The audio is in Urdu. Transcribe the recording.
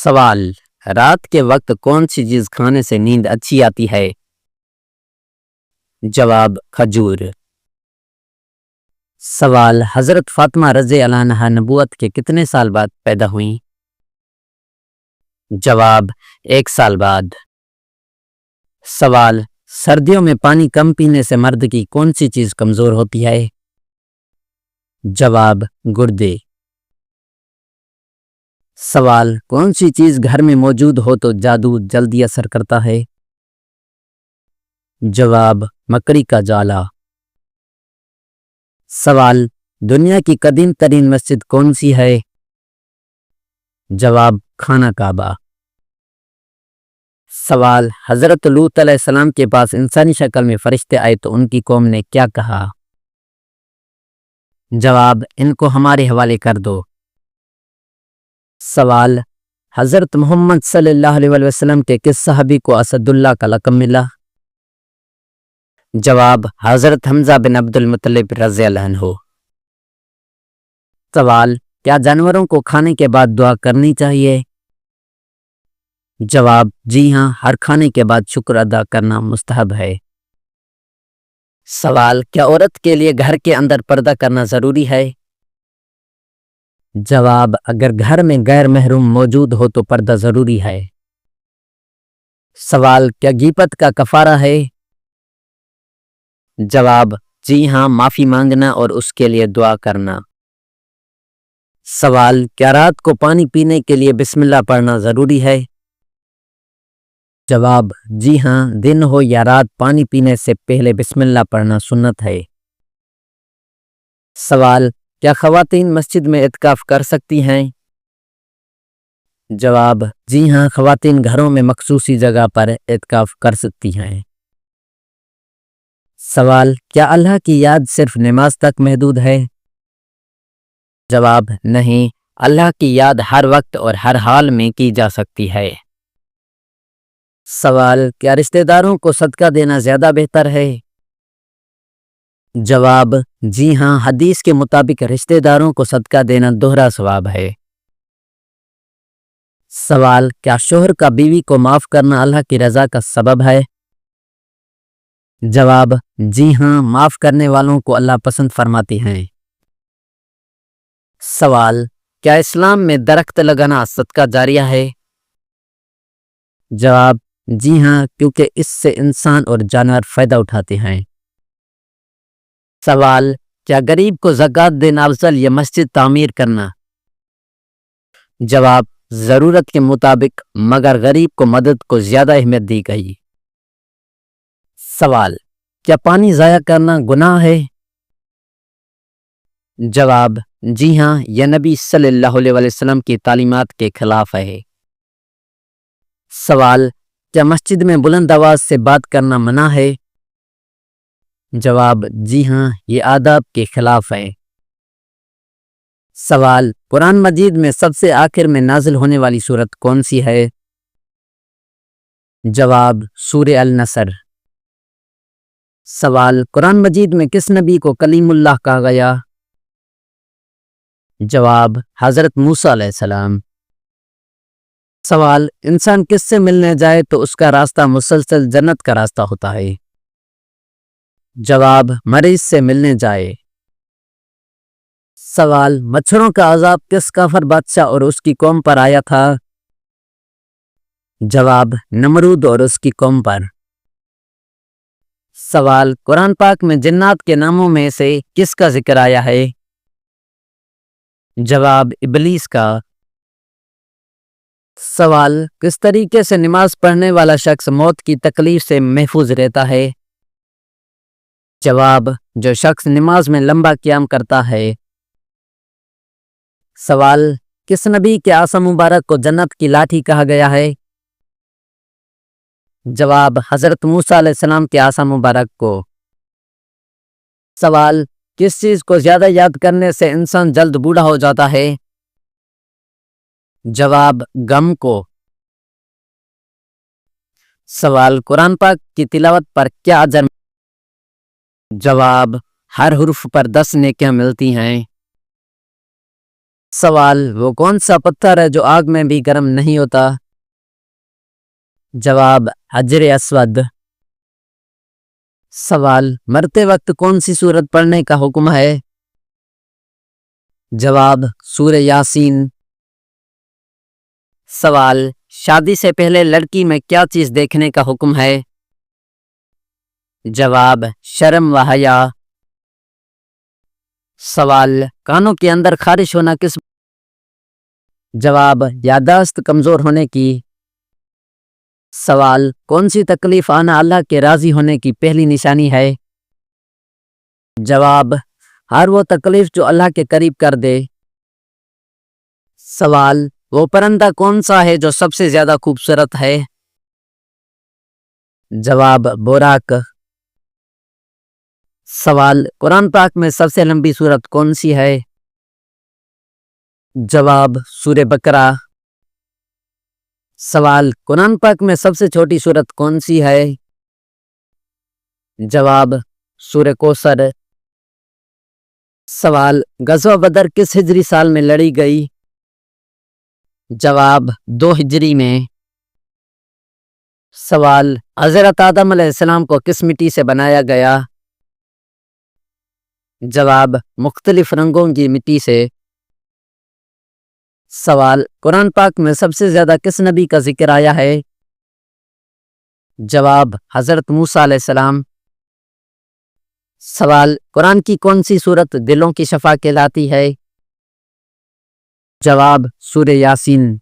سوال: رات کے وقت کون سی چیز کھانے سے نیند اچھی آتی ہے؟ جواب: کھجور۔ سوال: حضرت فاطمہ رضی اللہ عنہا نبوت کے کتنے سال بعد پیدا ہوئیں؟ جواب: 1 سال بعد۔ سوال: سردیوں میں پانی کم پینے سے مرد کی کون سی چیز کمزور ہوتی ہے؟ جواب: گردے۔ سوال: کون سی چیز گھر میں موجود ہو تو جادو جلدی اثر کرتا ہے؟ جواب: مکڑی کا جالا۔ سوال: دنیا کی قدیم ترین مسجد کون سی ہے؟ جواب: خانہ کعبہ۔ سوال: حضرت لوط علیہ السلام کے پاس انسانی شکل میں فرشتے آئے تو ان کی قوم نے کیا کہا؟ جواب: ان کو ہمارے حوالے کر دو۔ سوال: حضرت محمد صلی اللہ علیہ وسلم کے کس صحابی کو اسد اللہ کا لقب ملا؟ جواب: حضرت حمزہ بن عبد المطلب رضی اللہ عنہ۔ سوال: کیا جانوروں کو کھانے کے بعد دعا کرنی چاہیے؟ جواب: جی ہاں، ہر کھانے کے بعد شکر ادا کرنا مستحب ہے۔ سوال: کیا عورت کے لیے گھر کے اندر پردہ کرنا ضروری ہے؟ جواب: اگر گھر میں غیر محرم موجود ہو تو پردہ ضروری ہے۔ سوال: کیا غیبت کا کفارہ ہے؟ جواب: جی ہاں، معافی مانگنا اور اس کے لیے دعا کرنا۔ سوال: کیا رات کو پانی پینے کے لیے بسم اللہ پڑھنا ضروری ہے؟ جواب: جی ہاں، دن ہو یا رات پانی پینے سے پہلے بسم اللہ پڑھنا سنت ہے۔ سوال: کیا خواتین مسجد میں اعتکاف کر سکتی ہیں؟ جواب: جی ہاں، خواتین گھروں میں مخصوصی جگہ پر اعتکاف کر سکتی ہیں۔ سوال: کیا اللہ کی یاد صرف نماز تک محدود ہے؟ جواب: نہیں، اللہ کی یاد ہر وقت اور ہر حال میں کی جا سکتی ہے۔ سوال: کیا رشتہ داروں کو صدقہ دینا زیادہ بہتر ہے؟ جواب: جی ہاں، حدیث کے مطابق رشتہ داروں کو صدقہ دینا دوہرا ثواب ہے۔ سوال: کیا شوہر کا بیوی کو معاف کرنا اللہ کی رضا کا سبب ہے؟ جواب: جی ہاں، معاف کرنے والوں کو اللہ پسند فرماتے ہیں۔ سوال: کیا اسلام میں درخت لگانا صدقہ جاریہ ہے؟ جواب: جی ہاں، کیونکہ اس سے انسان اور جانور فائدہ اٹھاتے ہیں۔ سوال: کیا غریب کو زکوٰۃ دینا افضل یا مسجد تعمیر کرنا؟ جواب: ضرورت کے مطابق، مگر غریب کو مدد کو زیادہ اہمیت دی گئی۔ سوال: کیا پانی ضائع کرنا گناہ ہے؟ جواب: جی ہاں، یہ نبی صلی اللہ علیہ وسلم کی تعلیمات کے خلاف ہے۔ سوال: کیا مسجد میں بلند آواز سے بات کرنا منع ہے؟ جواب: جی ہاں، یہ آداب کے خلاف ہے۔ سوال: قرآن مجید میں سب سے آخر میں نازل ہونے والی سورت کون سی ہے؟ جواب: سورہ النصر۔ سوال: قرآن مجید میں کس نبی کو کلیم اللہ کہا گیا؟ جواب: حضرت موسیٰ علیہ السلام۔ سوال: انسان کس سے ملنے جائے تو اس کا راستہ مسلسل جنت کا راستہ ہوتا ہے؟ جواب: مریض سے ملنے جائے۔ سوال: مچھروں کا عذاب کس کافر بادشاہ اور اس کی قوم پر آیا تھا؟ جواب: نمرود اور اس کی قوم پر۔ سوال: قرآن پاک میں جنات کے ناموں میں سے کس کا ذکر آیا ہے؟ جواب: ابلیس کا۔ سوال: کس طریقے سے نماز پڑھنے والا شخص موت کی تکلیف سے محفوظ رہتا ہے؟ جواب: جو شخص نماز میں لمبا قیام کرتا ہے۔ سوال: کس نبی کے عصا مبارک کو جنت کی لاٹھی کہا گیا ہے؟ جواب: حضرت موسیٰ علیہ السلام کے عصا مبارک کو۔ سوال: کس چیز کو زیادہ یاد کرنے سے انسان جلد بوڑھا ہو جاتا ہے؟ جواب: غم کو۔ سوال: قرآن پاک کی تلاوت پر کیا اجر؟ جواب: ہر حرف پر 10 نیکیاں ملتی ہیں۔ سوال، وہ کون سا پتھر ہے جو آگ میں بھی گرم نہیں ہوتا؟ جواب، حجر اسود۔ سوال، مرتے وقت کون سی سورت پڑھنے کا حکم ہے؟ جواب، سورہ یاسین۔ سوال، شادی سے پہلے لڑکی میں کیا چیز دیکھنے کا حکم ہے؟ جواب، شرم و حیا۔ سوال، کانوں کے اندر خارش ہونا کس؟ جواب، یادداشت کمزور ہونے کی۔ سوال، کون سی تکلیف آنا اللہ کے راضی ہونے کی پہلی نشانی ہے؟ جواب، ہر وہ تکلیف جو اللہ کے قریب کر دے۔ سوال، وہ پرندہ کون سا ہے جو سب سے زیادہ خوبصورت ہے؟ جواب، براق۔ سوال، قرآن پاک میں سب سے لمبی سورت کون سی ہے؟ جواب، سورہ بقرہ۔ سوال، قرآن پاک میں سب سے چھوٹی سورت کون سی ہے؟ جواب، سورہ کوثر۔ سوال، غزوہ بدر کس ہجری سال میں لڑی گئی؟ جواب، 2 ہجری میں۔ سوال، حضرت آدم علیہ السلام کو کس مٹی سے بنایا گیا؟ جواب، مختلف رنگوں کی مٹی سے۔ سوال، قرآن پاک میں سب سے زیادہ کس نبی کا ذکر آیا ہے؟ جواب، حضرت موسیٰ علیہ السلام۔ سوال، قرآن کی کون سی سورت دلوں کی شفا کہلاتی ہے؟ جواب، سورہ یاسین۔